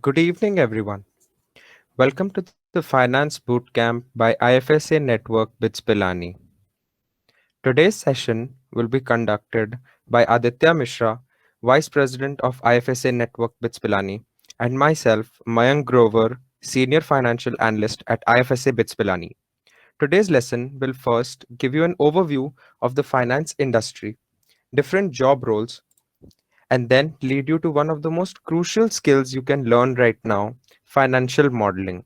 Good evening, everyone. Welcome to the Finance Bootcamp by IFSA Network BITS Pilani. Today's session will be conducted by Aditya Mishra, Vice President of IFSA Network BITS Pilani, and myself, Mayank Grover, Senior Financial Analyst at IFSA BITS Pilani. Today's lesson will first give you an overview of the finance industry, different job roles, and then lead you to one of the most crucial skills you can learn right now: financial modeling.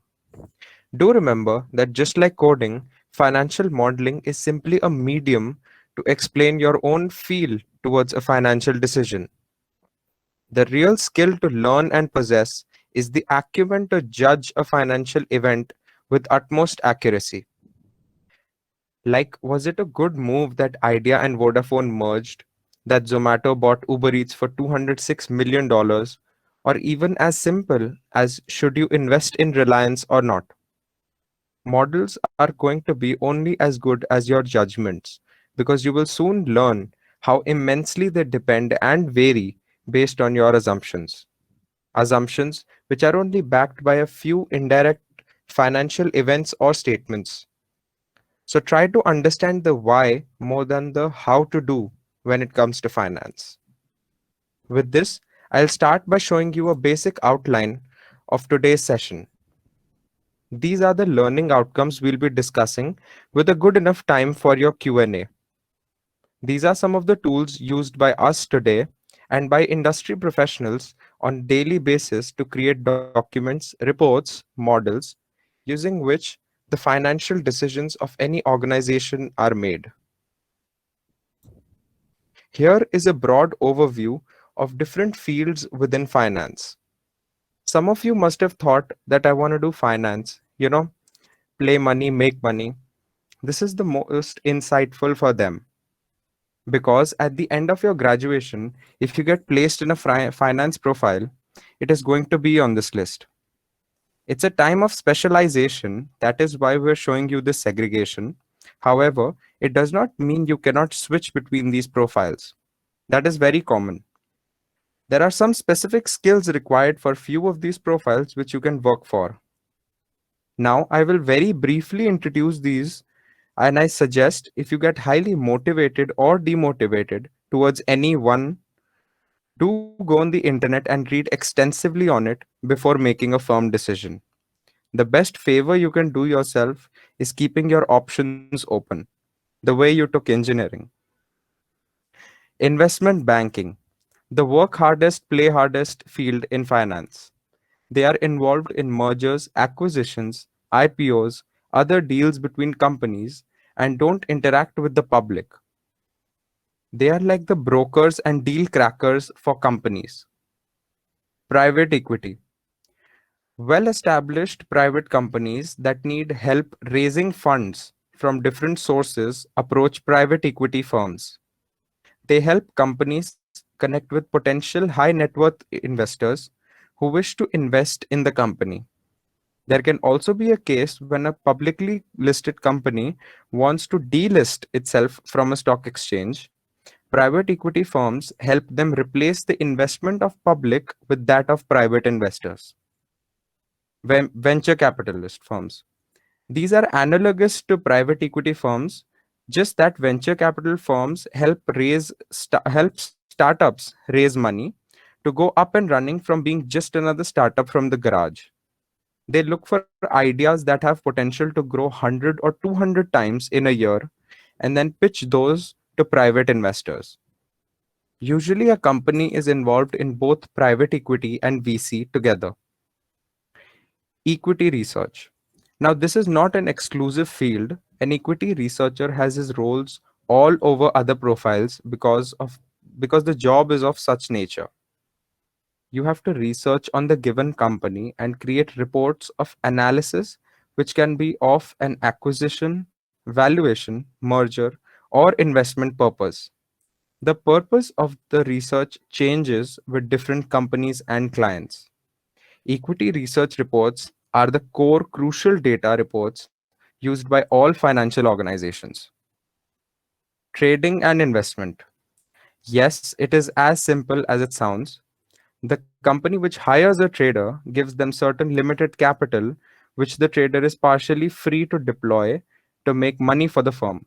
Do remember that just like coding, financial modeling is simply a medium to explain your own feel towards a financial decision. The real skill to learn and possess is the acumen to judge a financial event with utmost accuracy. Like, was it a good move that Idea and Vodafone merged, that Zomato bought Uber Eats for $206 million, or even as simple as should you invest in Reliance or not? Models are going to be only as good as your judgments because you will soon learn how immensely they depend and vary based on your assumptions. Assumptions which are only backed by a few indirect financial events or statements. So try to understand the why more than the how to do when it comes to finance. With this, I'll start by showing you a basic outline of today's session. These are the learning outcomes we'll be discussing with a good enough time for your Q&A. These are some of the tools used by us today and by industry professionals on daily basis to create documents, reports, models using which the financial decisions of any organization are made. Here is a broad overview of different fields within finance. Some of you must have thought that I want to do finance, play money, make money. This is the most insightful for them because at the end of your graduation, if you get placed in a finance profile, it is going to be on this list. It's a time of specialization. That is why we're showing you this segregation. However, it does not mean you cannot switch between these profiles. That is very common. There are some specific skills required for few of these profiles which you can work for. Now, I will very briefly introduce these, and I suggest if you get highly motivated or demotivated towards any one, do go on the internet and read extensively on it before making a firm decision. The best favor you can do yourself is keeping your options open, the way you took engineering. Investment banking, the work hardest, play hardest field in finance. They are involved in mergers, acquisitions, IPOs, other deals between companies, and don't interact with the public. They are like the brokers and deal crackers for companies. Private equity. Well established private companies that need help raising funds from different sources approach private equity firms. They help companies connect with potential high net worth investors who wish to invest in the company. There can also be a case when a publicly listed company wants to delist itself from a stock exchange. Private equity firms help them replace the investment of public with that of private investors. Venture capitalist firms. These are analogous to private equity firms, just that venture capital firms help startups raise money to go up and running from being just another startup from the garage. They look for ideas that have potential to grow 100 or 200 times in a year and then pitch those to private investors. Usually, a company is involved in both private equity and VC together. Equity research. Now, this is not an exclusive field. An equity researcher has his roles all over other profiles because the job is of such nature. You have to research on the given company and create reports of analysis which can be of an acquisition, valuation, merger, or investment purpose. The purpose of the research changes with different companies and clients. Equity research reports are the core crucial data reports used by all financial organizations. Trading and investment. Yes, it is as simple as it sounds. The company which hires a trader gives them certain limited capital, which the trader is partially free to deploy to make money for the firm.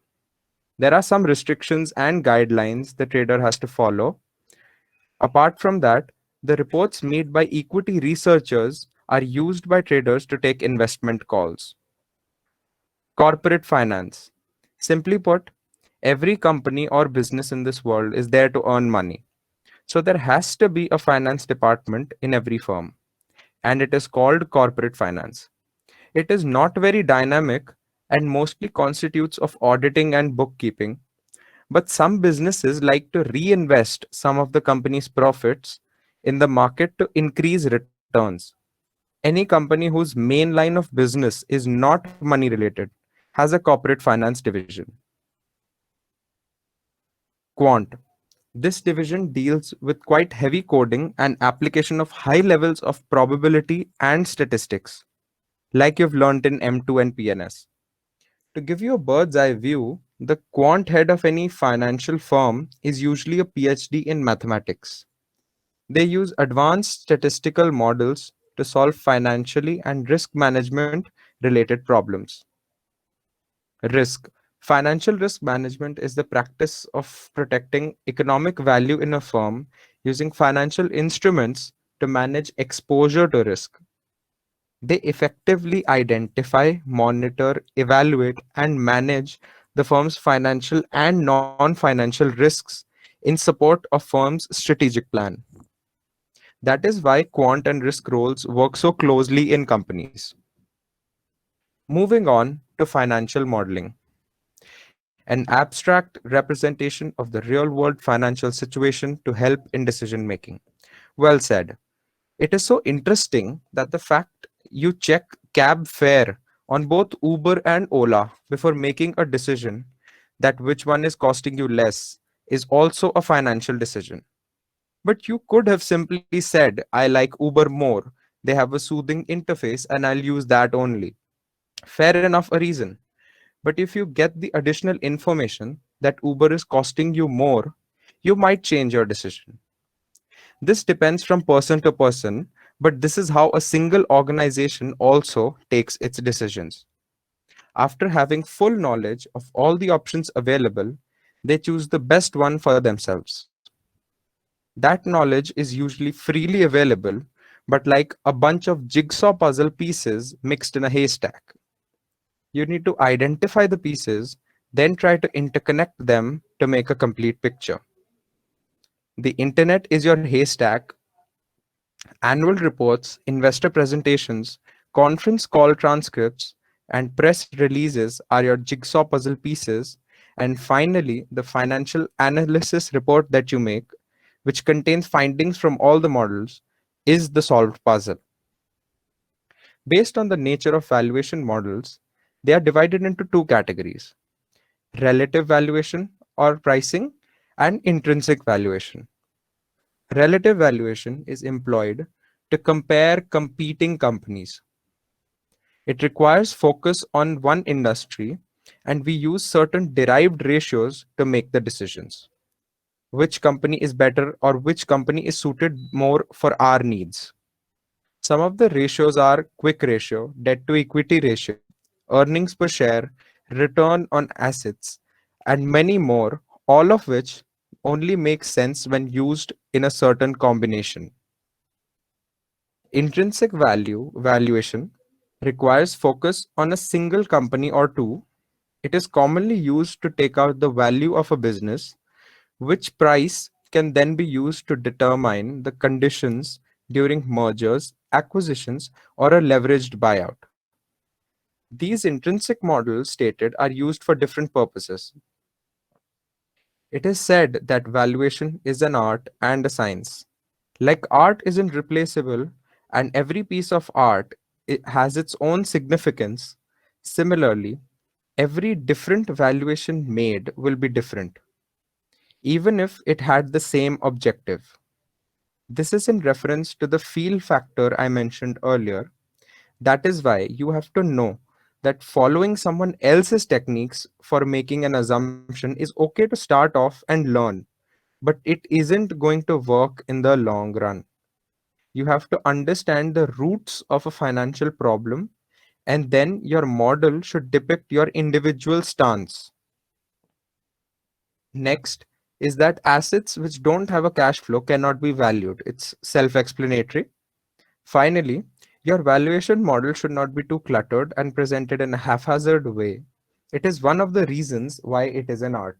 There are some restrictions and guidelines the trader has to follow. Apart from that, the reports made by equity researchers are used by traders to take investment calls. Corporate finance. Simply put, every company or business in this world is there to earn money. So there has to be a finance department in every firm, and it is called corporate finance. It is not very dynamic and mostly constitutes of auditing and bookkeeping, but some businesses like to reinvest some of the company's profits in the market to increase returns. Any company whose main line of business is not money related has a corporate finance division. Quant. This division deals with quite heavy coding and application of high levels of probability and statistics, like you've learned in M2 and PNS. To give you a bird's eye view, the quant head of any financial firm is usually a PhD in mathematics. They use advanced statistical models to solve financially and risk management related problems. Risk. Financial risk management is the practice of protecting economic value in a firm using financial instruments to manage exposure to risk. They effectively identify, monitor, evaluate, and manage the firm's financial and non financial risks in support of firm's strategic plan. That is why quant and risk roles work so closely in companies. Moving on to financial modeling, an abstract representation of the real world financial situation to help in decision making. Well said. It is so interesting that the fact you check cab fare on both Uber and Ola before making a decision that which one is costing you less is also a financial decision. But you could have simply said, I like Uber more. They have a soothing interface and I'll use that only. Fair enough, a reason. But if you get the additional information that Uber is costing you more, you might change your decision. This depends from person to person, but this is how a single organization also takes its decisions. After having full knowledge of all the options available, they choose the best one for themselves. That knowledge is usually freely available, but like a bunch of jigsaw puzzle pieces mixed in a haystack. You need to identify the pieces, then try to interconnect them to make a complete picture. The internet is your haystack. Annual reports, investor presentations, conference call transcripts, and press releases are your jigsaw puzzle pieces. And finally, the financial analysis report that you make, which contains findings from all the models, is the solved puzzle. Based on the nature of valuation models, they are divided into two categories: relative valuation or pricing, and intrinsic valuation. Relative valuation is employed to compare competing companies. It requires focus on one industry, and we use certain derived ratios to make the decisions. Which company is better or which company is suited more for our needs? Some of the ratios are quick ratio, debt to equity ratio, earnings per share, return on assets, and many more, all of which only make sense when used in a certain combination. Intrinsic value valuation requires focus on a single company or two. It is commonly used to take out the value of a business, which price can then be used to determine the conditions during mergers, acquisitions, or a leveraged buyout. These intrinsic models stated are used for different purposes. It is said that valuation is an art and a science. Like art isn't replaceable, and every piece of art has its own significance, similarly, every different valuation made will be different, even if it had the same objective. This is in reference to the feel factor I mentioned earlier. That is why you have to know that following someone else's techniques for making an assumption is okay to start off and learn, but it isn't going to work in the long run. You have to understand the roots of a financial problem, and then your model should depict your individual stance. Next is that assets which don't have a cash flow cannot be valued. It's self explanatory. Finally, your valuation model should not be too cluttered and presented in a haphazard way. It is one of the reasons why it is an art.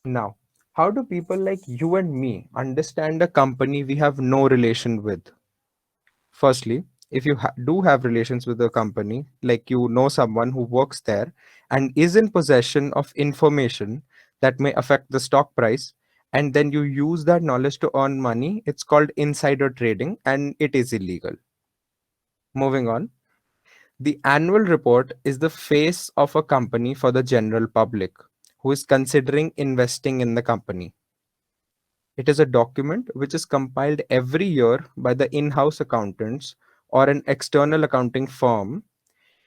Now, how do people like you and me understand a company we have no relation with? Firstly, if you do have relations with a company, like you know someone who works there and is in possession of information that may affect the stock price, and then you use that knowledge to earn money, it's called insider trading and it is illegal. Moving on, the annual report is the face of a company for the general public who is considering investing in the company. It is a document which is compiled every year by the in house accountants or an external accounting firm.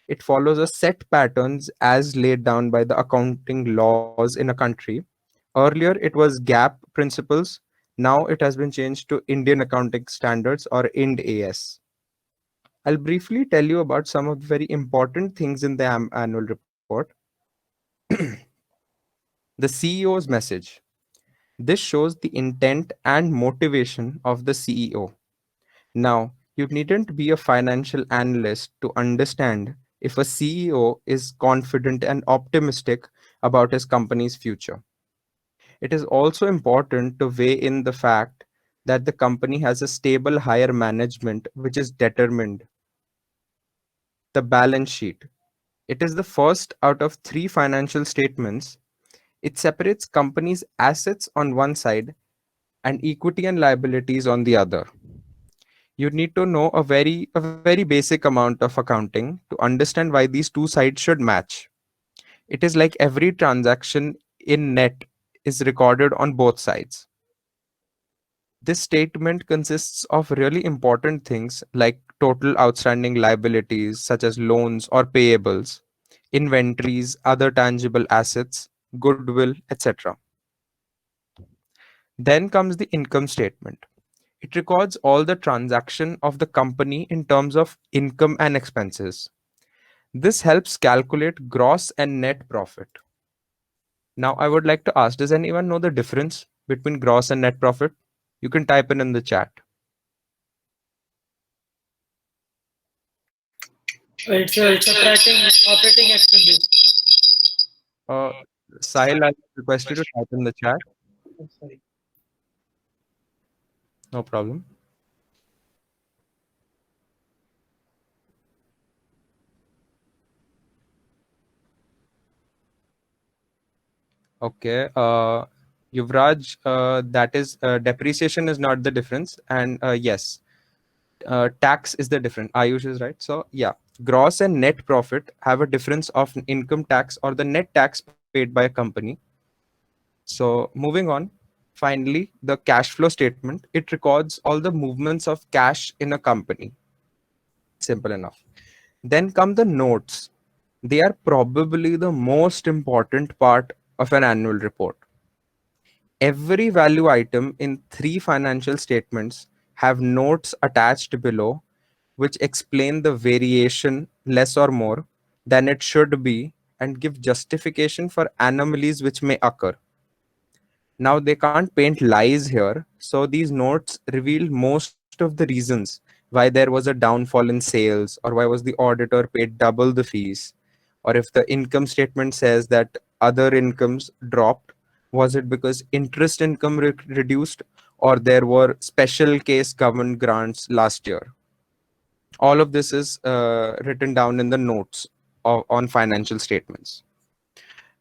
It follows a set patterns as laid down by the accounting laws in a country. Earlier, it was GAAP principles. Now, it has been changed to Indian Accounting Standards or IND AS. I'll briefly tell you about some of the very important things in the annual report. The CEO's message. This shows the intent and motivation of the CEO. Now, you needn't be a financial analyst to understand if a CEO is confident and optimistic about his company's future. It is also important to weigh in the fact that the company has a stable higher management which is determined. The balance sheet. It is the first out of three financial statements. It separates companies' assets on one side and equity and liabilities on the other. You need to know a very basic amount of accounting to understand why these two sides should match. It is like every transaction in net is recorded on both sides. This statement consists of really important things like total outstanding liabilities such as loans or payables, inventories, other tangible assets, goodwill, etc. Then comes the income statement. It records all the transaction of the company in terms of income and expenses. This helps calculate gross and net profit. Now, I would like to ask, does anyone know the difference between gross and net profit? You can type in the chat. It's a tracking operating expenses. Uh, Sahil, I request you to type in the chat. Oh, sorry. No problem. Okay. Yuvraj, that is depreciation is not the difference, and yes, tax is the difference. Ayush is right. So yeah, gross and net profit have a difference of income tax or the net tax paid by a company. So moving on, finally, the cash flow statement. It records all the movements of cash in a company. Simple enough. Then come the notes. They are probably the most important part of an annual report. Every value item in three financial statements have notes attached below which explain the variation less or more than it should be and give justification for anomalies which may occur. Now, they can't paint lies here, so these notes reveal most of the reasons why there was a downfall in sales, or why was the auditor paid double the fees, or if the income statement says that other incomes dropped, was it because interest income reduced, or there were special case government grants last year. All of this is written down in the notes on financial statements.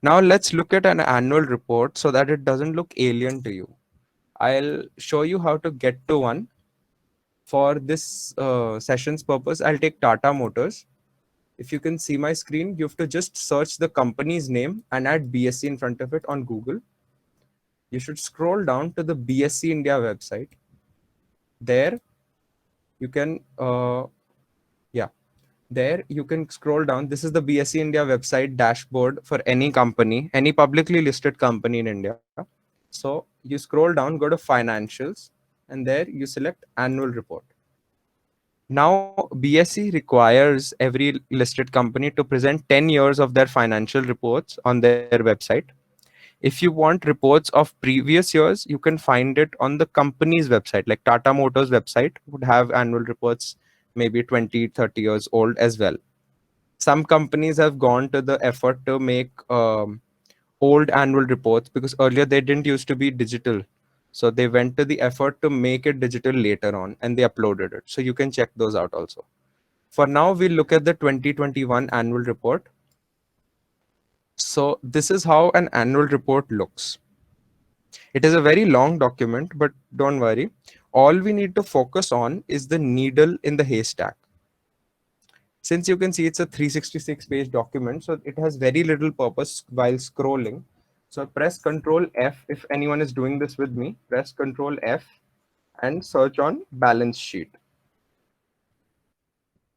Now let's look at an annual report so that it doesn't look alien to you. I'll show you how to get to one. For this session's purpose, I'll take Tata Motors. If you can see my screen, you have to just search the company's name and add BSC in front of it on Google. You should scroll down to the BSC India website. There you can, yeah, there you can scroll down. This is the BSC India website dashboard for any company, any publicly listed company in India. So you scroll down, go to financials, and there you select annual report. Now, BSE requires every listed company to present 10 years of their financial reports on their website. If you want reports of previous years, you can find it on the company's website. Like Tata Motors website would have annual reports maybe 20, 30 years old as well. Some companies have gone to the effort to make old annual reports because earlier they didn't used to be digital. So they went to the effort to make it digital later on and they uploaded it. So you can check those out also. For now, we'll look at the 2021 annual report. So this is how an annual report looks. It is a very long document, but don't worry. All we need to focus on is the needle in the haystack. Since you can see it's a 366 page document, so it has very little purpose while scrolling. So press Control F if anyone is doing this with me. Press Control F and search on balance sheet.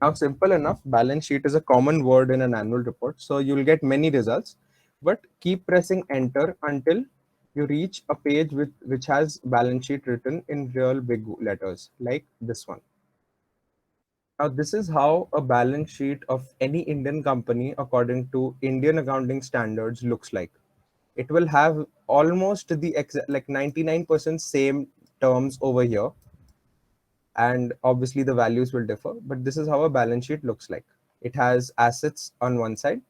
Now, simple enough, balance sheet is a common word in an annual report. So you'll get many results, but keep pressing enter until you reach a page which has balance sheet written in real big letters like this one. Now, this is how a balance sheet of any Indian company according to Indian accounting standards looks like. It will have almost the like 99% same terms over here, and obviously the values will differ, but this is how a balance sheet looks like. It has assets on one side,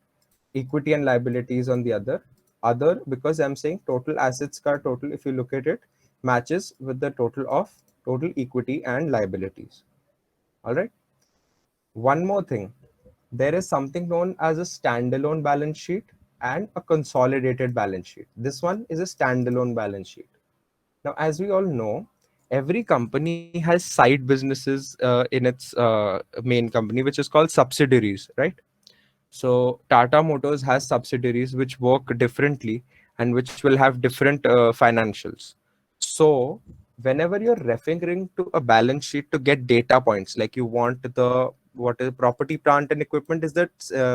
equity and liabilities on the other, because I'm saying total assets ka total, if you look at it, matches with the total of total equity and liabilities. All right. One more thing, there is something known as a standalone balance sheet and a consolidated balance sheet. This one is a standalone balance sheet. Now, as we all know, every company has side businesses in its main company, which is called subsidiaries, right? So Tata Motors has subsidiaries which work differently and which will have different financials. So whenever you're referring to a balance sheet to get data points, like you want the what is property, plant, and equipment is the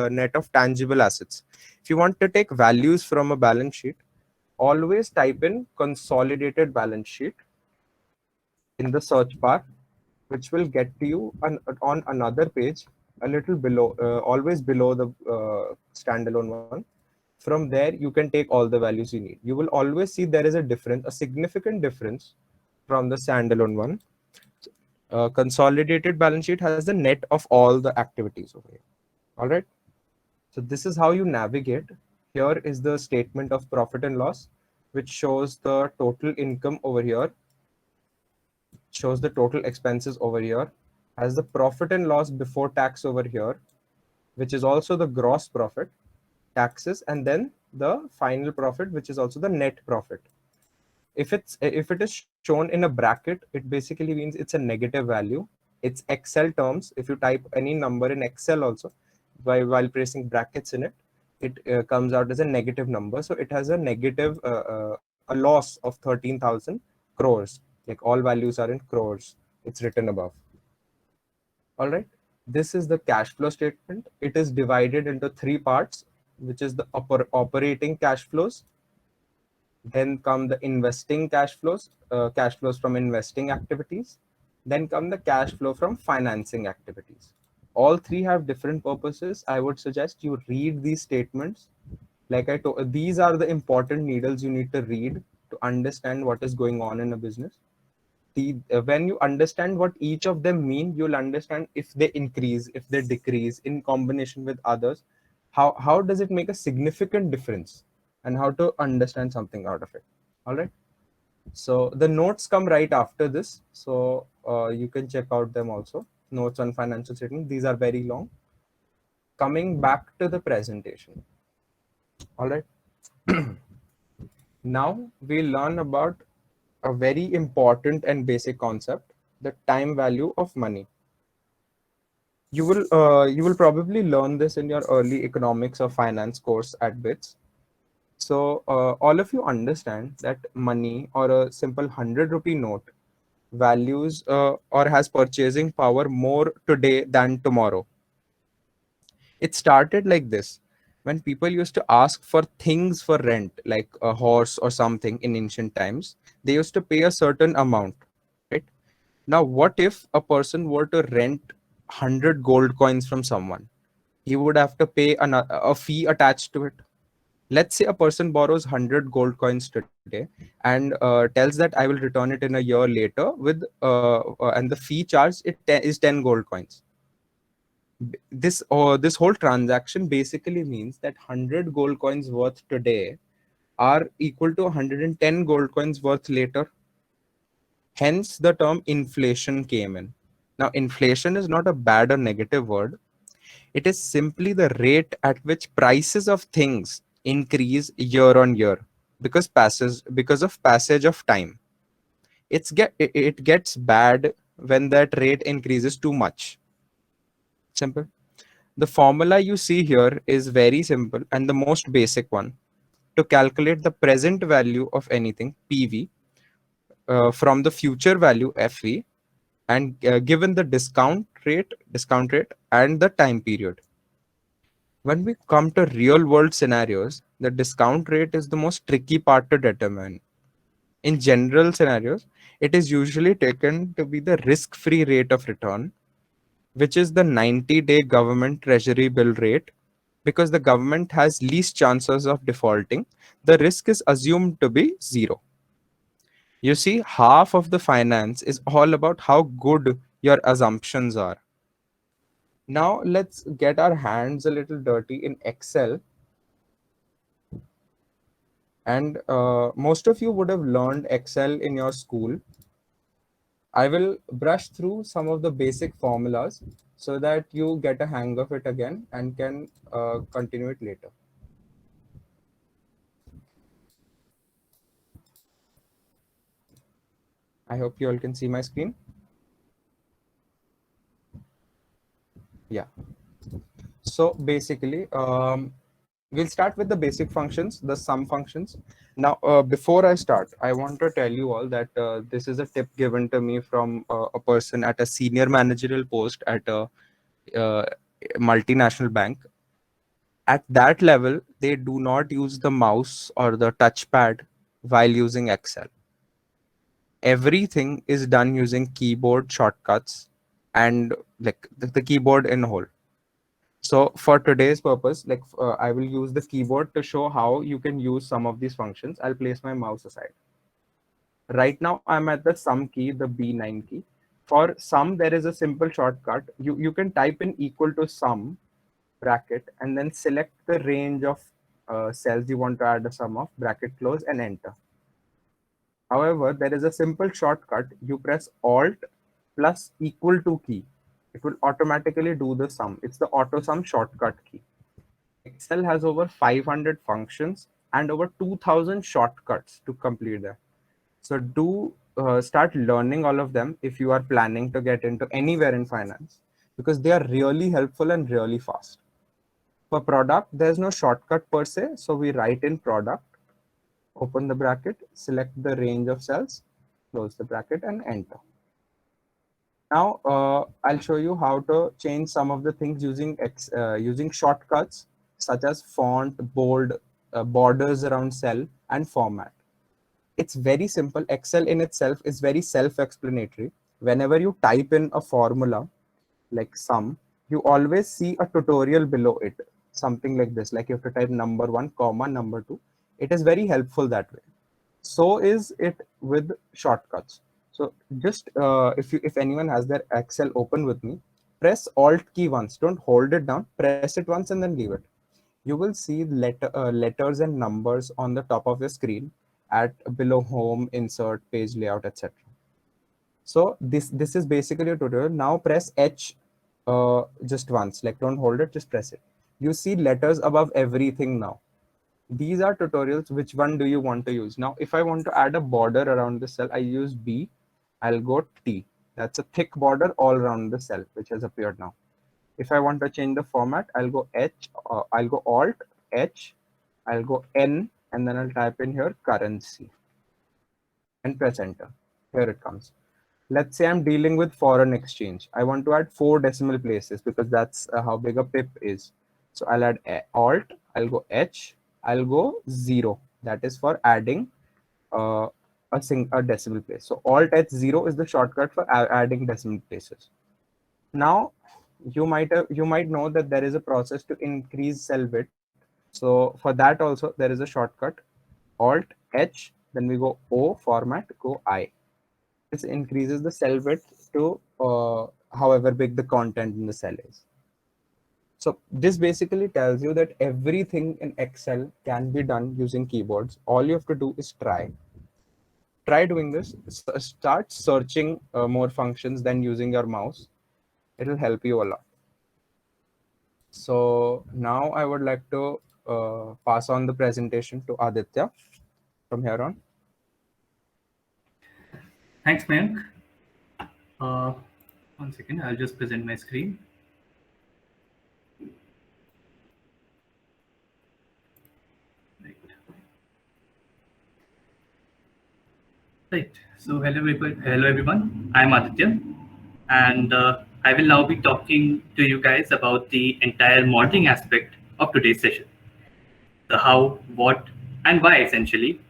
net of tangible assets. If you want to take values from a balance sheet, always type in consolidated balance sheet in the search bar, which will get to you on another page a little below, always below the standalone one. From there, you can take all the values you need. You will always see there is a difference, a significant difference from the standalone one. Consolidated balance sheet has the net of all the activities over here. All right. So this is how you navigate. Here is the statement of profit and loss, which shows the total income over here, shows the total expenses over here, has the profit and loss before tax over here, which is also the gross profit, taxes, and then the final profit, which is also the net profit. If it is shown in a bracket, it basically means it's a negative value. It's Excel terms. If you type any number in Excel also, while placing brackets in it, it comes out as a negative number. So it has a negative, a loss of 13,000 crores. Like all values are in crores. It's written above. All right. This is the cash flow statement. It is divided into three parts, which is the operating cash flows. Then come the investing cash flows from investing activities. Then come the cash flow from financing activities. All three have different purposes. I would suggest you read these statements. Like I told, these are the important needles you need to read to understand what is going on in a business. When you understand what each of them mean, you'll understand if they increase, if they decrease in combination with others. How does it make a significant difference, and how to understand something out of it. All right. So the notes come right after this, so you can check out them also. Notes on financial statement. These are very long. Coming back to the presentation. All right. Now we learn about a very important and basic concept, the time value of money. You will probably learn this in your early economics or finance course at BITS. So all of you understand that money or a simple 100 rupee note values or has purchasing power more today than tomorrow. It started like this: when people used to ask for things for rent, like a horse or something in ancient times, they used to pay a certain amount, right? Now, what if a person were to rent 100 gold coins from someone? He would have to pay a fee attached to it. Let's say a person borrows 100 gold coins today and tells that I will return it in a year later with and the fee charged is 10 gold coins. This whole transaction basically means that 100 gold coins worth today are equal to 110 gold coins worth later. Hence the term inflation came in. Now, inflation is not a bad or negative word. It is simply the rate at which prices of things increase year on year because of passage of time. It gets bad when that rate increases too much. Simple. The formula you see here is very simple and the most basic one. To calculate the present value of anything, PV, from the future value, FV, and given the discount rate, and the time period. When we come to real world scenarios, the discount rate is the most tricky part to determine. In general scenarios, it is usually taken to be the risk free rate of return, which is the 90-day government treasury bill rate. Because the government has least chances of defaulting, the risk is assumed to be zero. You see, half of the finance is all about how good your assumptions are. Now, let's get our hands a little dirty in Excel. And most of you would have learned Excel in your school. I will brush through some of the basic formulas so that you get a hang of it again and can continue it later. I hope you all can see my screen. Yeah. So basically, we'll start with the basic functions, the sum functions. Now, before I start, I want to tell you all that this is a tip given to me from a person at a senior managerial post at a uh, multinational bank. At that level, they do not use the mouse or the touchpad while using Excel. Everything is done using keyboard shortcuts and like the keyboard in whole. So for today's purpose, I will use the keyboard to show how you can use some of these functions. I'll place my mouse aside. Right now, I'm at the sum key, the B9 key. For sum, there is a simple shortcut. You can type in equal to sum bracket and then select the range of cells you want to add a sum of, bracket close, and enter. However, there is a simple shortcut. You press Alt plus equal to key. It will automatically do the sum. It's the auto sum shortcut key. Excel has over 500 functions and over 2000 shortcuts to complete that. So do start learning all of them if you are planning to get into anywhere in finance, because they are really helpful and really fast. For product, there's no shortcut per se. So we write in product, open the bracket, select the range of cells, close the bracket and enter. Now I'll show you how to change some of the things using shortcuts such as font, bold, borders around cell, and format. It's very simple. Excel in itself is very self-explanatory. Whenever you type in a formula like sum, you always see a tutorial below it, something like this. Like you have to type number one, comma, number two. It is very helpful that way. So is it with shortcuts. So just if anyone has their Excel open with me, press Alt key once. Don't hold it down. Press it once and then leave it. You will see letters and numbers on the top of your screen at below home, insert, page layout, etc. So this is basically a tutorial. Now press H just once. Like don't hold it, just press it. You see letters above everything now. These are tutorials. Which one do you want to use? Now, if I want to add a border around the cell, I use B. I'll go T. That's a thick border all around the cell, which has appeared now. If I want to change the format, I'll go H. I'll go Alt H. I'll go N, and then I'll type in here currency and press enter. Here it comes. Let's say I'm dealing with foreign exchange. I want to add 4 decimal places because that's how big a pip is. So I'll add Alt, I'll go H, I'll go 0. That is for adding a decimal place. So Alt H0 is the shortcut for adding decimal places. Now you might know that there is a process to increase cell width. So for that also there is a shortcut Alt H, then we go O format, go I. This increases the cell width to however big the content in the cell is. So this basically tells you that everything in Excel can be done using keyboards. All you have to do is try doing this. Start searching more functions than using your mouse. It'll help you a lot. So now I would like to pass on the presentation to Aditya from here on. Thanks, Mayank. Uh, 1 second, I'll just present my screen. Right. Right. So hello everyone. I'm Aditya, and I will now be talking to you guys about the entire modeling aspect of today's session: the how, what, and why, essentially,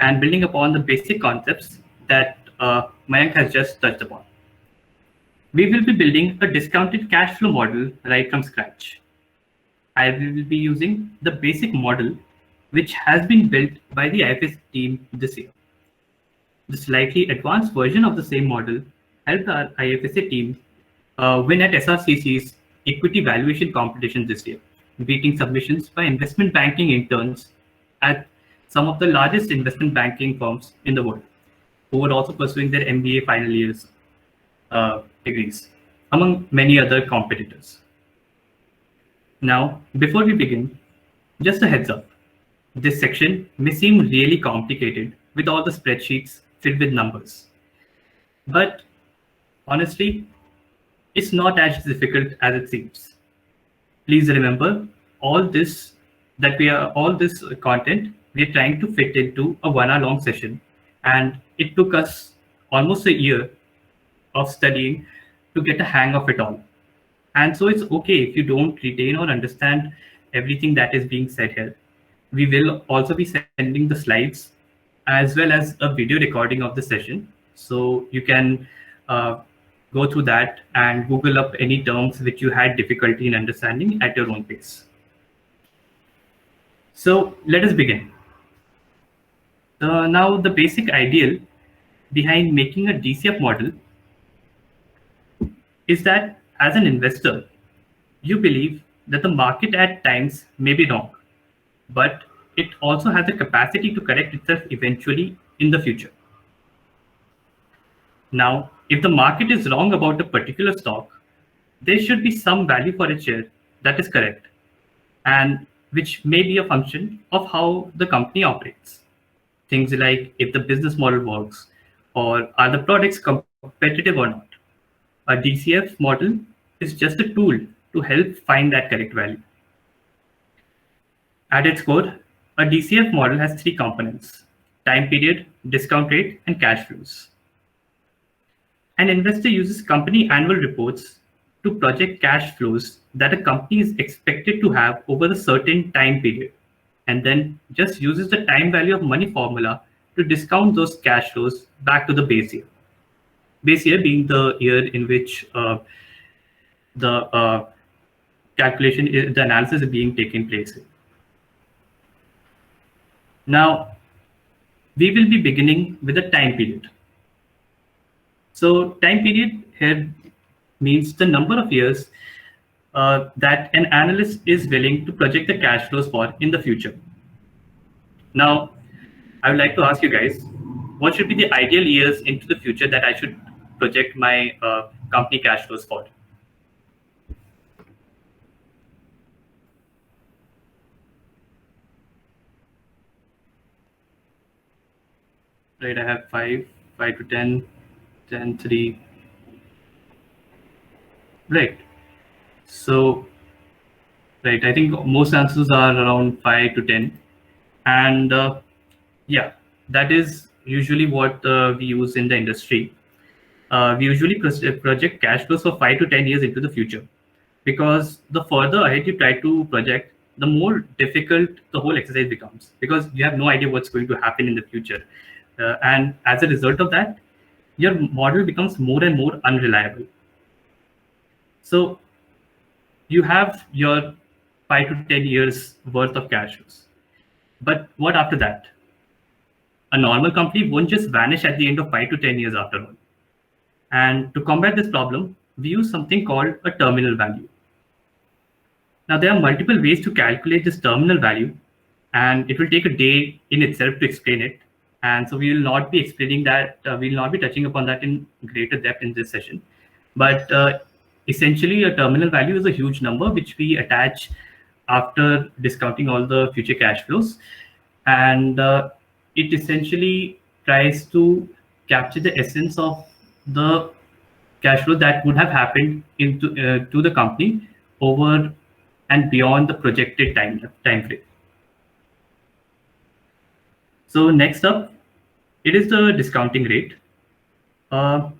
and building upon the basic concepts that Mayank has just touched upon. We will be building a discounted cash flow model right from scratch. I will be using the basic model which has been built by the IFS team this year. The slightly advanced version of the same model helped our IFSA team win at SRCC's equity valuation competition this year, beating submissions by investment banking interns at some of the largest investment banking firms in the world, who were also pursuing their MBA final years degrees, among many other competitors. Now, before we begin, just a heads up. This section may seem really complicated with all the spreadsheets filled with numbers. But honestly, it's not as difficult as it seems. Please remember all this content we are trying to fit into a 1 hour long session, and it took us almost a year of studying to get a hang of it all. And so it's okay if you don't retain or understand everything that is being said here. We will also be sending the slides as well as a video recording of the session. So you can go through that and Google up any terms which you had difficulty in understanding at your own pace. So let us begin. Now, the basic ideal behind making a DCF model is that as an investor, you believe that the market at times may be wrong, but it also has the capacity to correct itself eventually in the future. Now, if the market is wrong about a particular stock, there should be some value for its share that is correct, and which may be a function of how the company operates. Things like if the business model works, or are the products competitive or not. A DCF model is just a tool to help find that correct value. At its core, a DCF model has three components: time period, discount rate, and cash flows. An investor uses company annual reports to project cash flows that a company is expected to have over a certain time period, and then just uses the time value of money formula to discount those cash flows back to the base year. Base year being the year in which the the analysis is being taken place. Now, we will be beginning with a time period. So time period here means the number of years that an analyst is willing to project the cash flows for in the future. Now, I would like to ask you guys, what should be the ideal years into the future that I should project my company cash flows for? Right, I have 5, 5 to 10, 10, 3. Right. So, right, I think most answers are around 5 to 10. And yeah, that is usually what we use in the industry. We usually project cash flows for 5 to 10 years into the future, because the further ahead you try to project, the more difficult the whole exercise becomes, because you have no idea what's going to happen in the future. And as a result of that, your model becomes more and more unreliable. So you have your 5 to 10 years worth of cash flows. But what after that? A normal company won't just vanish at the end of 5 to 10 years after all. And to combat this problem, we use something called a terminal value. Now, there are multiple ways to calculate this terminal value, and it will take a day in itself to explain it. And so we will not be explaining that, we will not be touching upon that in greater depth in this session. But essentially, a terminal value is a huge number which we attach after discounting all the future cash flows. And it essentially tries to capture the essence of the cash flow that would have happened into to the company over and beyond the projected time frame. So next up, it is the discounting rate. Uh,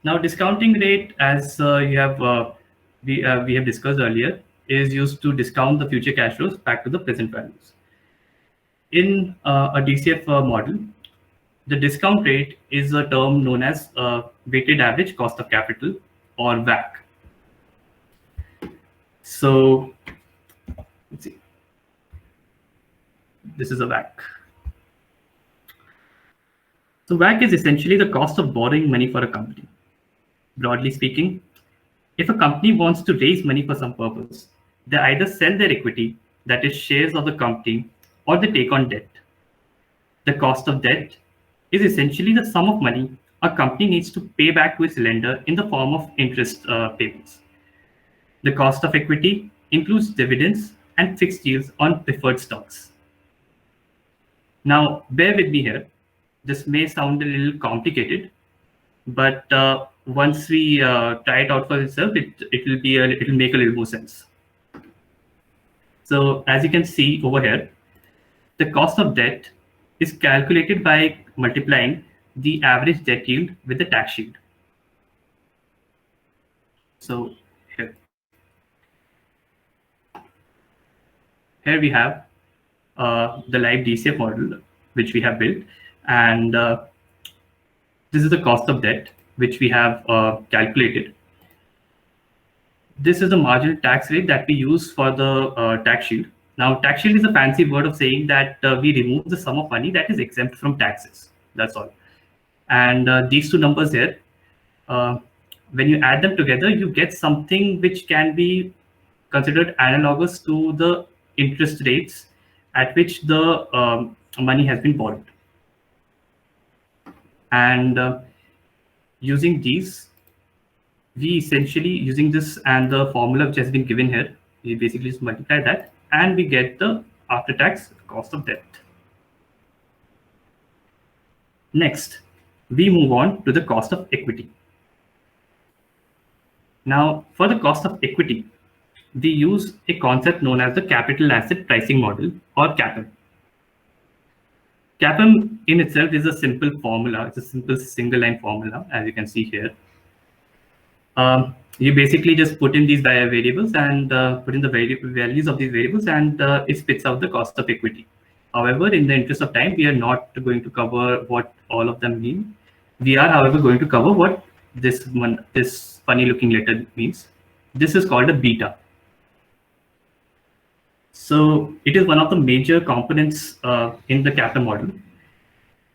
Now, discounting rate, as we have discussed earlier, is used to discount the future cash flows back to the present values. In a DCF model, the discount rate is a term known as weighted average cost of capital, or WACC. So let's see. This is a WACC. So WACC is essentially the cost of borrowing money for a company. Broadly speaking, if a company wants to raise money for some purpose, they either sell their equity, that is shares of the company, or they take on debt. The cost of debt is essentially the sum of money a company needs to pay back to its lender in the form of interest payments. The cost of equity includes dividends and fixed yields on preferred stocks. Now, bear with me here. This may sound a little complicated, but once we try it out for itself, it will make a little more sense. So as you can see over here, the cost of debt is calculated by multiplying the average debt yield with the tax shield. So here we have the live DCF model which we have built, and this is the cost of debt which we have calculated. This is the marginal tax rate that we use for the tax shield. Now, tax shield is a fancy word of saying that we remove the sum of money that is exempt from taxes. That's all. And these two numbers here, when you add them together, you get something which can be considered analogous to the interest rates at which the money has been borrowed. And using these, we essentially, using this and the formula which has been given here, we basically just multiply that and we get the after-tax cost of debt. Next, we move on to the cost of equity. Now, for the cost of equity, we use a concept known as the capital asset pricing model, or CAPM. CAPM in itself is a simple formula. It's a simple single line formula, as you can see here. You basically just put in these variables and put in the values of these variables, and it spits out the cost of equity. However, in the interest of time, we are not going to cover what all of them mean. We are, however, going to cover what this funny looking letter means. This is called a beta. So it is one of the major components in the CAPM model.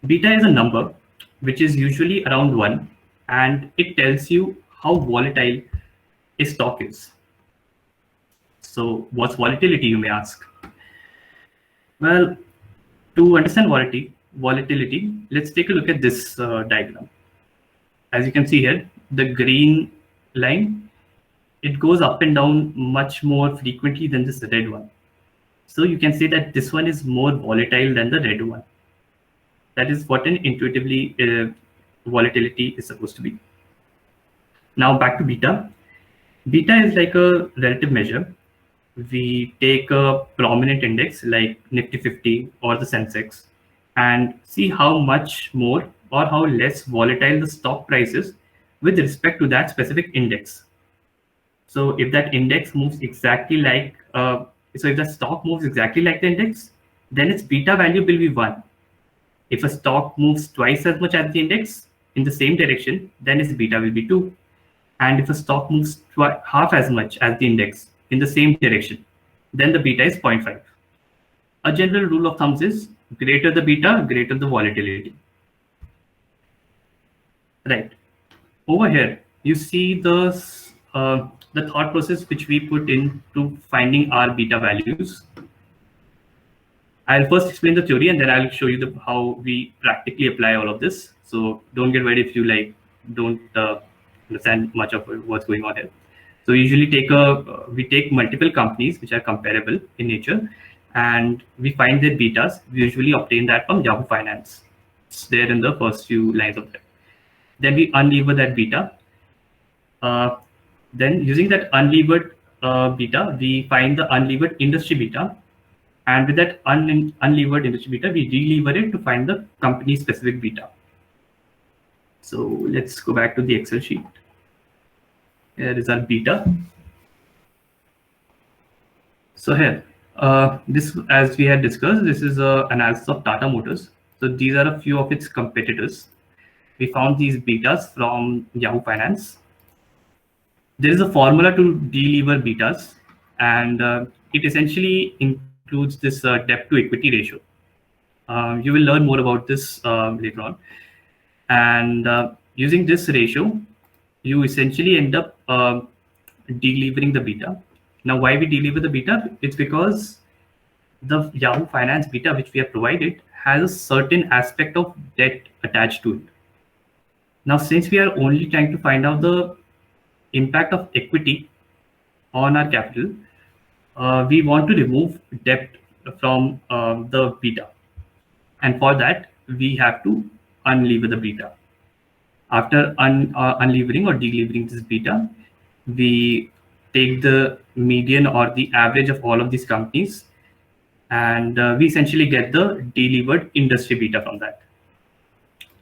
Beta is a number which is usually around 1, and it tells you how volatile a stock is. So what's volatility, you may ask? Well, to understand volatility, let's take a look at this diagram. As you can see here, the green line, it goes up and down much more frequently than this red one. So you can say that this one is more volatile than the red one. That is what an intuitively volatility is supposed to be. Now back to beta. Beta is like a relative measure. We take a prominent index like Nifty 50 or the Sensex and see how much more or how less volatile the stock price is with respect to that specific index. So if that index moves exactly like, so if the stock moves exactly like the index, then its beta value will be 1. If a stock moves twice as much as the index in the same direction, then its beta will be 2. And if a stock moves half as much as the index in the same direction, then the beta is 0.5. A general rule of thumb is greater the beta, greater the volatility. Right. Over here, you see the thought process which we put into finding our beta values. I'll first explain the theory and then I'll show you how we practically apply all of this. So don't get worried if you don't understand much of what's going on here. So we usually we take multiple companies which are comparable in nature, and we find their betas. We usually obtain that from Yahoo Finance. It's there in the first few lines of that. Then we unlever that beta. Then using that unlevered beta, we find the unlevered industry beta. And with that unlevered industry beta, we relever it to find the company specific beta. So let's go back to the Excel sheet. Here is our beta. So here, this, as we had discussed, this is an analysis of Tata Motors. So these are a few of its competitors. We found these betas from Yahoo Finance. There is a formula to delever betas, and it essentially includes this debt to equity ratio. You will learn more about this later on. And using this ratio, you essentially end up delevering the beta. Now, why we delever the beta? It's because the Yahoo Finance beta, which we have provided, has a certain aspect of debt attached to it. Now, since we are only trying to find out the impact of equity on our capital, we want to remove debt from the beta. And for that, we have to unlever the beta. After unlevering or delevering this beta, we take the median or the average of all of these companies, and we essentially get the delevered industry beta from that.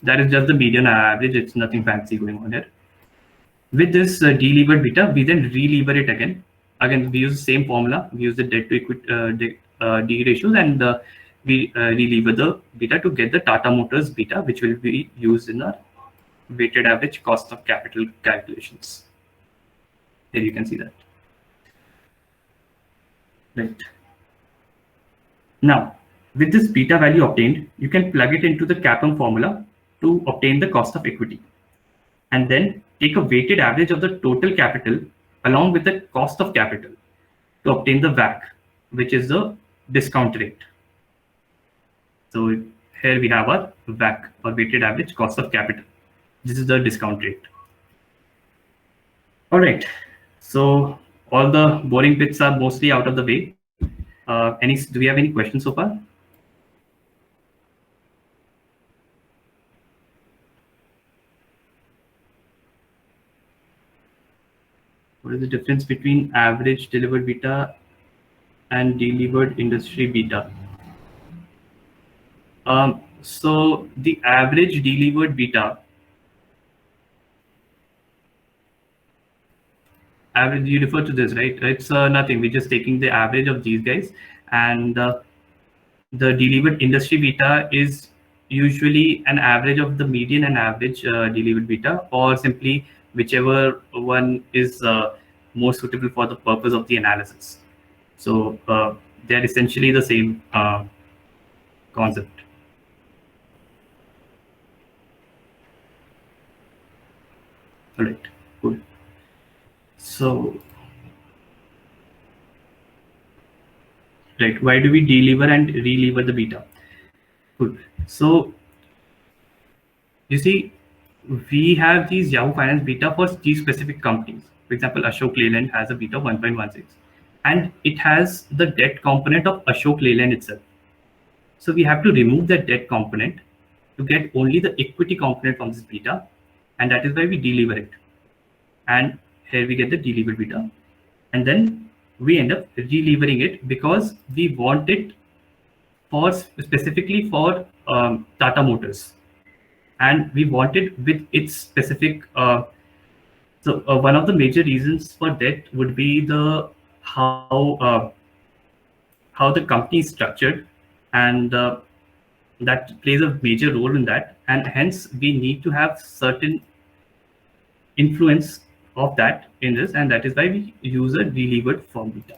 That is just the median average. It's nothing fancy going on here. With this delevered beta, we then relever it again. Again, we use the same formula. We use the debt to equity D ratios, and we relever the beta to get the Tata Motors beta, which will be used in our weighted average cost of capital calculations. Here you can see that. Right. Now, with this beta value obtained, you can plug it into the CAPM formula to obtain the cost of equity, and then take a weighted average of the total capital along with the cost of capital to obtain the WACC, which is the discount rate. So here we have our WACC, or weighted average cost of capital. This is the discount rate. All right. So all the boring bits are mostly out of the way. Do we have any questions so far? What is the difference between average delivered beta and delivered industry beta? So the average delivered beta, average, you refer to this, right? It's nothing. We're just taking the average of these guys, and the delivered industry beta is usually an average of the median and average delivered beta, or simply whichever one is more suitable for the purpose of the analysis. So they're essentially the same concept. All right, cool. So, right, why do we delever and relever the beta? Good. So, you see, we have these Yahoo Finance beta for these specific companies. For example, Ashok Leyland has a beta of 1.16, and it has the debt component of Ashok Leyland itself. So we have to remove that debt component to get only the equity component from this beta, and that is why we delever it. And here we get the delevered beta, and then we end up relevering it because we want it for specifically for Tata Motors, and we want it with its specific. So one of the major reasons for that would be the how the company is structured, and that plays a major role in that, and hence we need to have certain influence of that in this, and that is why we use a delivered form beta.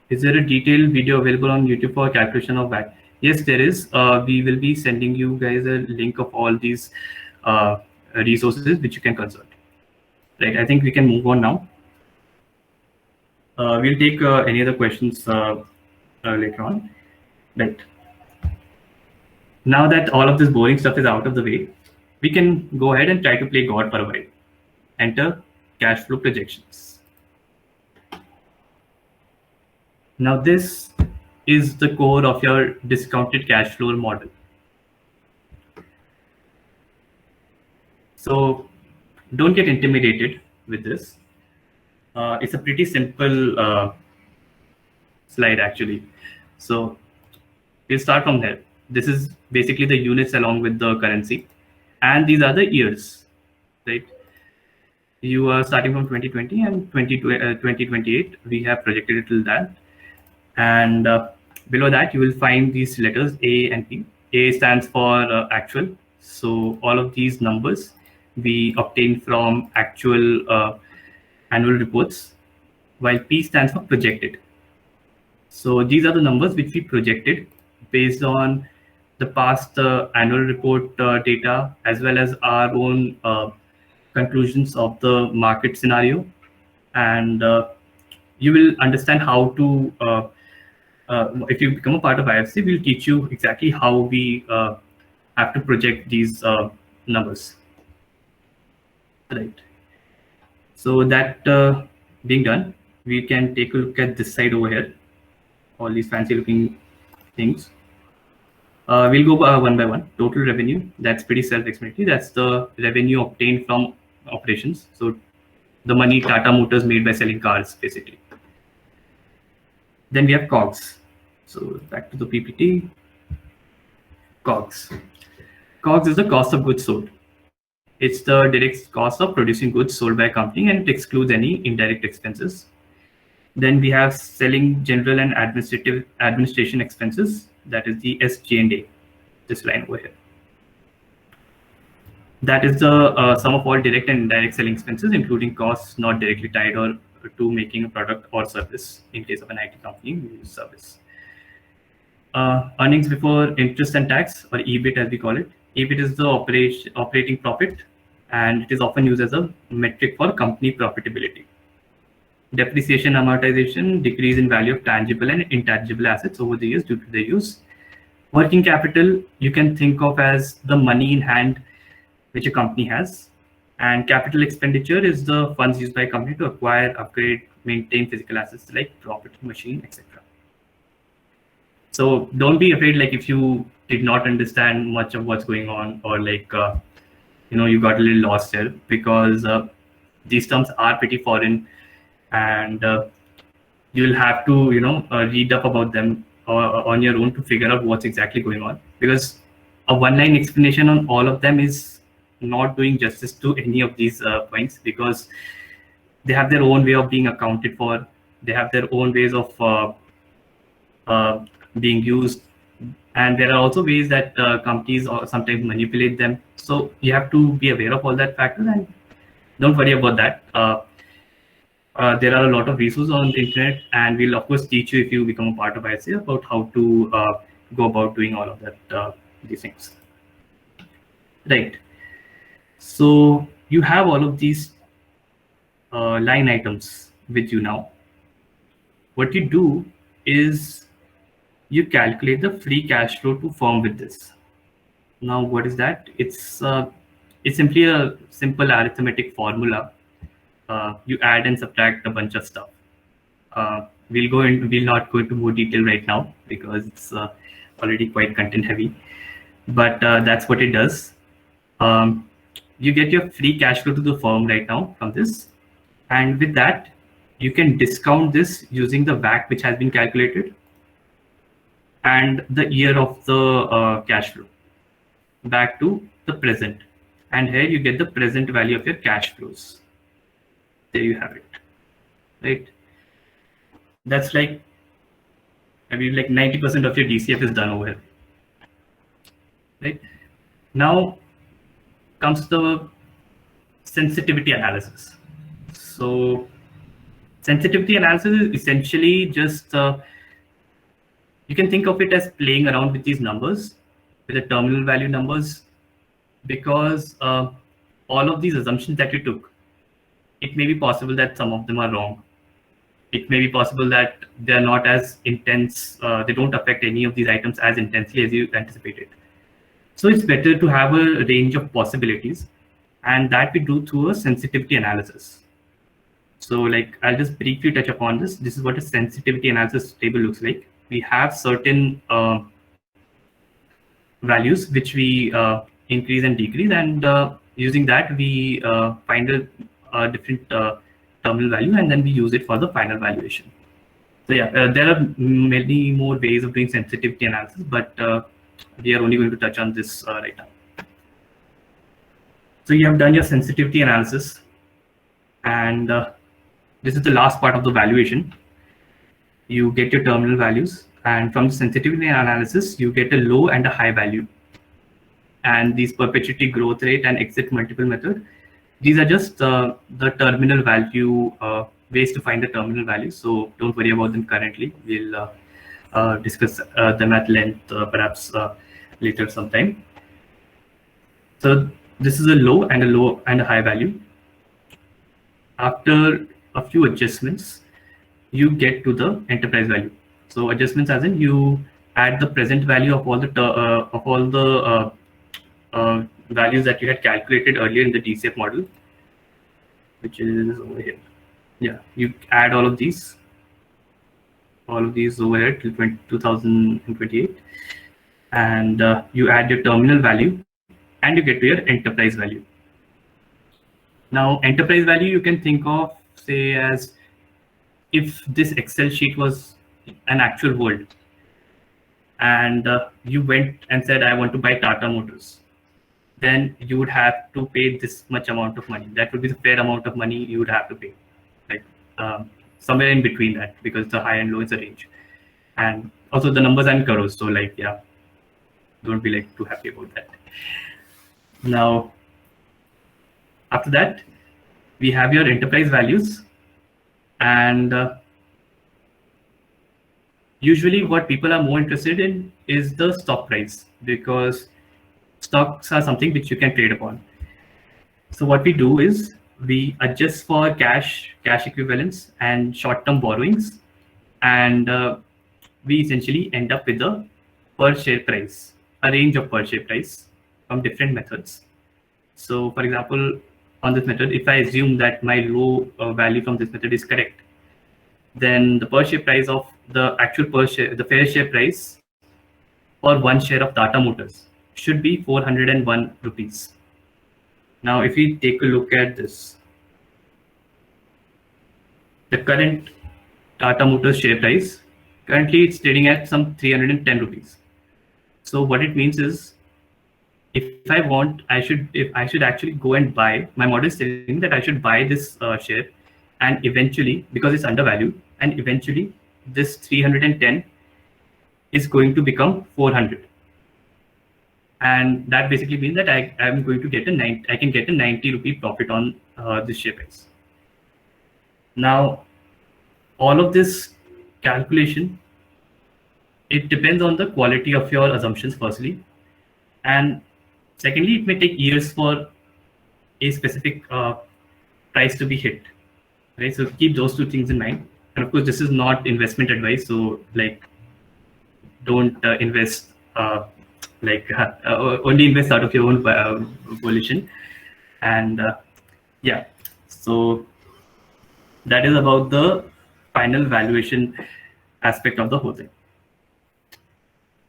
Is there a detailed video available on YouTube for calculation of VAT? Yes, there is. We will be sending you guys a link of all these resources which you can consult. Right, I think we can move on now. We'll take any other questions later on. Right. Now that all of this boring stuff is out of the way, we can go ahead and try to play God for a while. Enter cash flow projections. Now this is the core of your discounted cash flow model. So don't get intimidated with this. It's a pretty simple slide actually. So we'll start from here. This is basically the units along with the currency, and these are the years, right? You are starting from 2020 and 2028. We have projected it till that, and below that you will find these letters A and P. A stands for actual, so all of these numbers we obtain from actual annual reports, while P stands for projected. So these are the numbers which we projected based on the past annual report data, as well as our own conclusions of the market scenario. And you will understand how to, if you become a part of IFSA, we'll teach you exactly how we have to project these numbers. Right. So that being done, we can take a look at this side over here, all these fancy looking things. We'll go one by one. Total revenue, that's pretty self-explanatory. That's the revenue obtained from operations. So the money Tata Motors made by selling cars, basically. Then we have COGS. So back to the PPT. COGS. COGS is the cost of goods sold. It's the direct cost of producing goods sold by a company, and it excludes any indirect expenses. Then we have selling, general, and administration expenses. That is the SG&A, this line over here. That is the sum of all direct and indirect selling expenses, including costs not directly tied or to making a product or service. In case of an IT company, we use service. Earnings before interest and tax, or EBIT as we call it. EBIT is the operating profit, and it is often used as a metric for company profitability. Depreciation, amortization, decrease in value of tangible and intangible assets over the years due to their use. Working capital, you can think of as the money in hand which a company has. And capital expenditure is the funds used by a company to acquire, upgrade, maintain physical assets like property, machine, etc. So don't be afraid, like if you did not understand much of what's going on, or like you got a little lost here, because these terms are pretty foreign, and you'll have to read up about them on your own to figure out what's exactly going on, because a one-line explanation on all of them is not doing justice to any of these points, because they have their own way of being accounted for. They have their own ways of being used, and there are also ways that companies sometimes manipulate them. So you have to be aware of all that factors, and don't worry about that. There are a lot of resources on the internet, and we'll of course teach you if you become a part of IFSA about how to go about doing all of that, these things. Right. So you have all of these line items with you now. What you do is you calculate the free cash flow to firm with this. Now, what is that? It's simply a simple arithmetic formula. You add and subtract a bunch of stuff. We'll not go into more detail right now because it's already quite content heavy, but that's what it does. You get your free cash flow to the firm right now from this, and with that you can discount this using the WACC which has been calculated and the year of the cash flow back to the present, and here you get the present value of your cash flows. There you have it, right? That's like, I mean, like 90% of your DCF is done over here, right? Now comes the sensitivity analysis. So sensitivity analysis is essentially just you can think of it as playing around with these numbers, with the terminal value numbers, because all of these assumptions that you took, it may be possible that some of them are wrong. It may be possible that they are not as intense, they don't affect any of these items as intensely as you anticipated. So it's better to have a range of possibilities, and that we do through a sensitivity analysis. So like I'll just briefly touch upon this. This is what a sensitivity analysis table looks like. We have certain values which we increase and decrease, and using that we find a different terminal value, and then we use it for the final valuation. So yeah, there are many more ways of doing sensitivity analysis, but we are only going to touch on this right now. So you have done your sensitivity analysis, and this is the last part of the valuation. You get your terminal values, and from the sensitivity analysis, you get a low and a high value. And these perpetuity growth rate and exit multiple method, these are just the terminal value ways to find the terminal value. So don't worry about them currently. We'll discuss them at length perhaps later sometime. So this is a low and a high value. After a few adjustments, you get to the enterprise value. So adjustments as in you add the present value of all the values that you had calculated earlier in the DCF model, which is over here. Yeah, you add all of these over here till 2028, and you add your terminal value, and you get to your enterprise value. Now, enterprise value you can think of, say, as if this Excel sheet was an actual world, and you went and said, I want to buy Tata Motors, then you would have to pay this much amount of money. That would be the fair amount of money you would have to pay, like somewhere in between that, because the high and low is a range. And also the numbers are in crores, so like, yeah, don't be like too happy about that. Now, after that, we have your enterprise values, and usually what people are more interested in is the stock price, because stocks are something which you can trade upon. So what we do is we adjust for cash equivalents and short-term borrowings, and we essentially end up with a per share price, a range of per share price from different methods. So for example, on this method, if I assume that my low value from this method is correct, then the per share price of the actual per share, the fair share price for one share of Tata Motors should be 401 rupees. Now, if we take a look at this, the current Tata Motors share price, currently it's trading at some 310 rupees. So what it means is, if I want, I should actually go and buy. My model is saying that I should buy this share, and eventually, because it's undervalued, and eventually this 310 is going to become 400, and that basically means that I am going to get I can get a 90 rupee profit on this share price. Now, all of this calculation, it depends on the quality of your assumptions firstly, and secondly, it may take years for a specific price to be hit, right? So keep those two things in mind. And of course, this is not investment advice, so like don't invest only invest out of your own volition. And yeah, so that is about the final valuation aspect of the whole thing.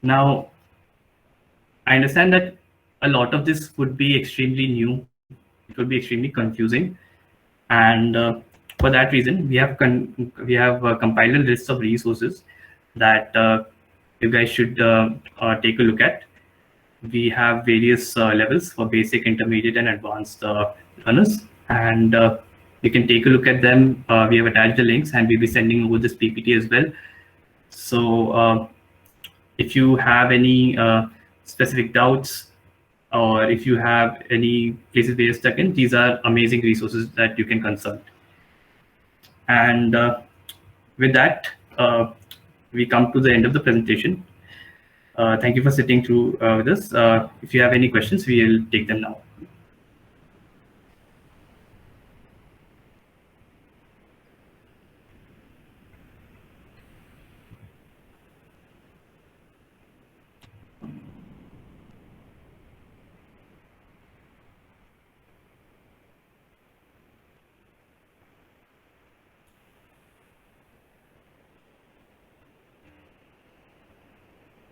Now, I understand that a lot of this would be extremely new. It would be extremely confusing, and for that reason, we have compiled a list of resources that you guys should take a look at. We have various levels for basic, intermediate, and advanced learners, and You can take a look at them. We have attached the links, and we'll be sending over this PPT as well. So if you have any specific doubts, or if you have any places where you're stuck in, these are amazing resources that you can consult. And with that, we come to the end of the presentation. Thank you for sitting through with us. If you have any questions, we will take them now.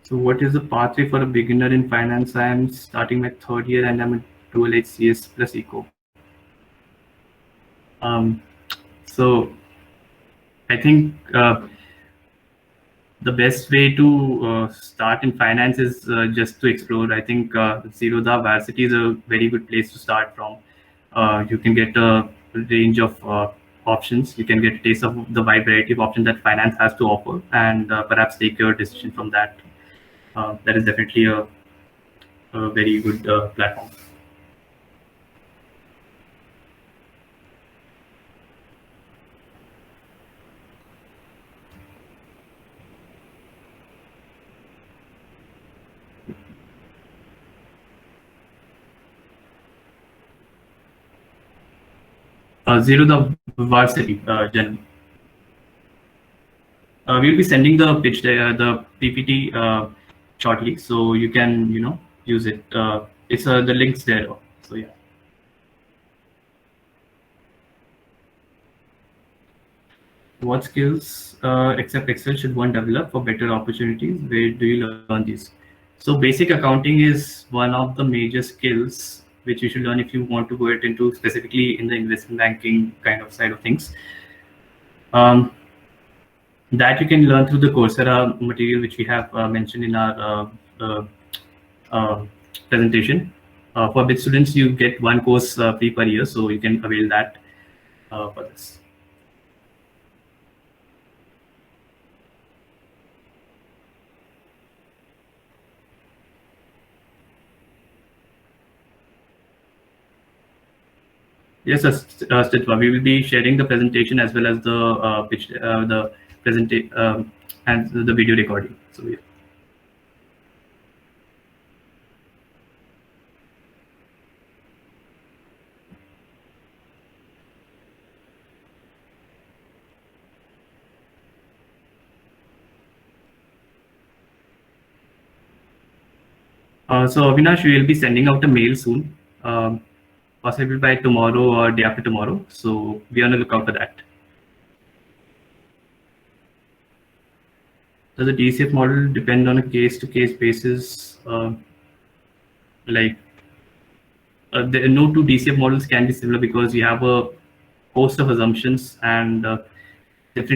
So what is the pathway for a beginner in finance? I am starting my third year and I'm a dual HCS plus Eco. So I think the best way to start in finance is just to explore. I think Zerodha Varsity is a very good place to start from. You can get a range of options. You can get a taste of the wide variety of options that finance has to offer, and perhaps take your decision from that. That is definitely a very good platform. Zero the varsity general. We'll be sending the pitch the PPT shortly, so you can use it. It's the links there. So yeah. What skills except Excel should one develop for better opportunities? Where do you learn these? So basic accounting is one of the major skills which you should learn if you want to go into specifically in the investment banking kind of side of things. That you can learn through the Coursera material which we have mentioned in our presentation. For BIT students, you get one course free per year, so you can avail that for this. Yes, Stitwa, we will be sharing the presentation as well as the pitch, the presentation and the video recording. So yeah. So Avinash, we will be sending out a mail soon, possibly by tomorrow or day after tomorrow. So be on the lookout for that. Does the DCF model depend on a case-to-case basis? Like no two DCF models can be similar because you have a host of assumptions, and